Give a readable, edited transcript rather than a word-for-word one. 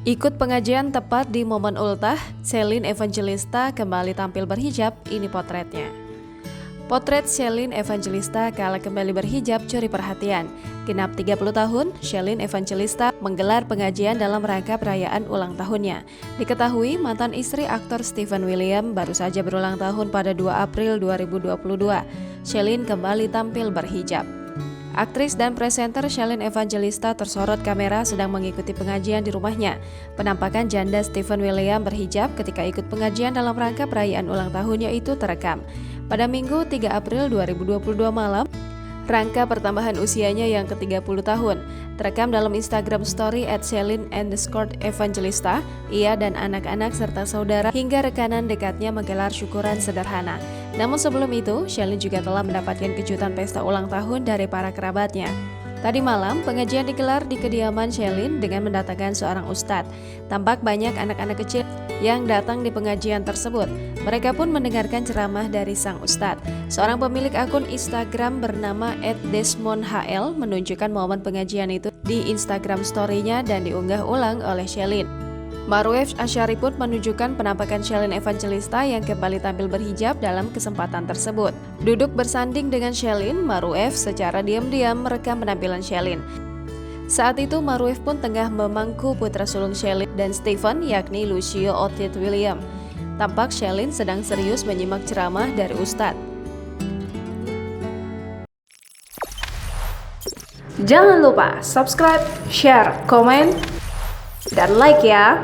Ikut pengajian tepat di momen ultah, Shelin Evangelista kembali tampil berhijab, ini potretnya. Potret Shelin Evangelista kala kembali berhijab curi perhatian. Genap 30 tahun, Shelin Evangelista menggelar pengajian dalam rangka perayaan ulang tahunnya. Diketahui mantan istri aktor Steven William baru saja berulang tahun pada 2 April 2022. Shelin kembali tampil berhijab. Aktris dan presenter Shelin Evangelista tersorot kamera sedang mengikuti pengajian di rumahnya. Penampakan janda Steven William berhijab ketika ikut pengajian dalam rangka perayaan ulang tahunnya itu terekam. Pada Minggu 3 April 2022 malam, rangka pertambahan usianya yang ke-30 tahun. Terekam dalam Instagram story @Shelin_Evangelista, ia dan anak-anak serta saudara hingga rekanan dekatnya menggelar syukuran sederhana. Namun sebelum itu, Shelin juga telah mendapatkan kejutan pesta ulang tahun dari para kerabatnya. Tadi malam, pengajian digelar di kediaman Shelin dengan mendatangkan seorang ustadz. Tampak banyak anak-anak kecil yang datang di pengajian tersebut. Mereka pun mendengarkan ceramah dari sang ustadz. Seorang pemilik akun Instagram bernama @desmondhl menunjukkan momen pengajian itu di Instagram story-nya dan diunggah ulang oleh Shelin. Maruf Asyari pun menunjukkan penampakan Shelin Evangelista yang kembali tampil berhijab dalam kesempatan tersebut. Duduk bersanding dengan Shelin, Maruf secara diam-diam merekam penampilan Shelin. Saat itu Maruf pun tengah memangku putra sulung Shelin dan Steven, yakni Lucio Otit William. Tampak Shelin sedang serius menyimak ceramah dari Ustadz. Jangan lupa subscribe, share, komen, dan like ya.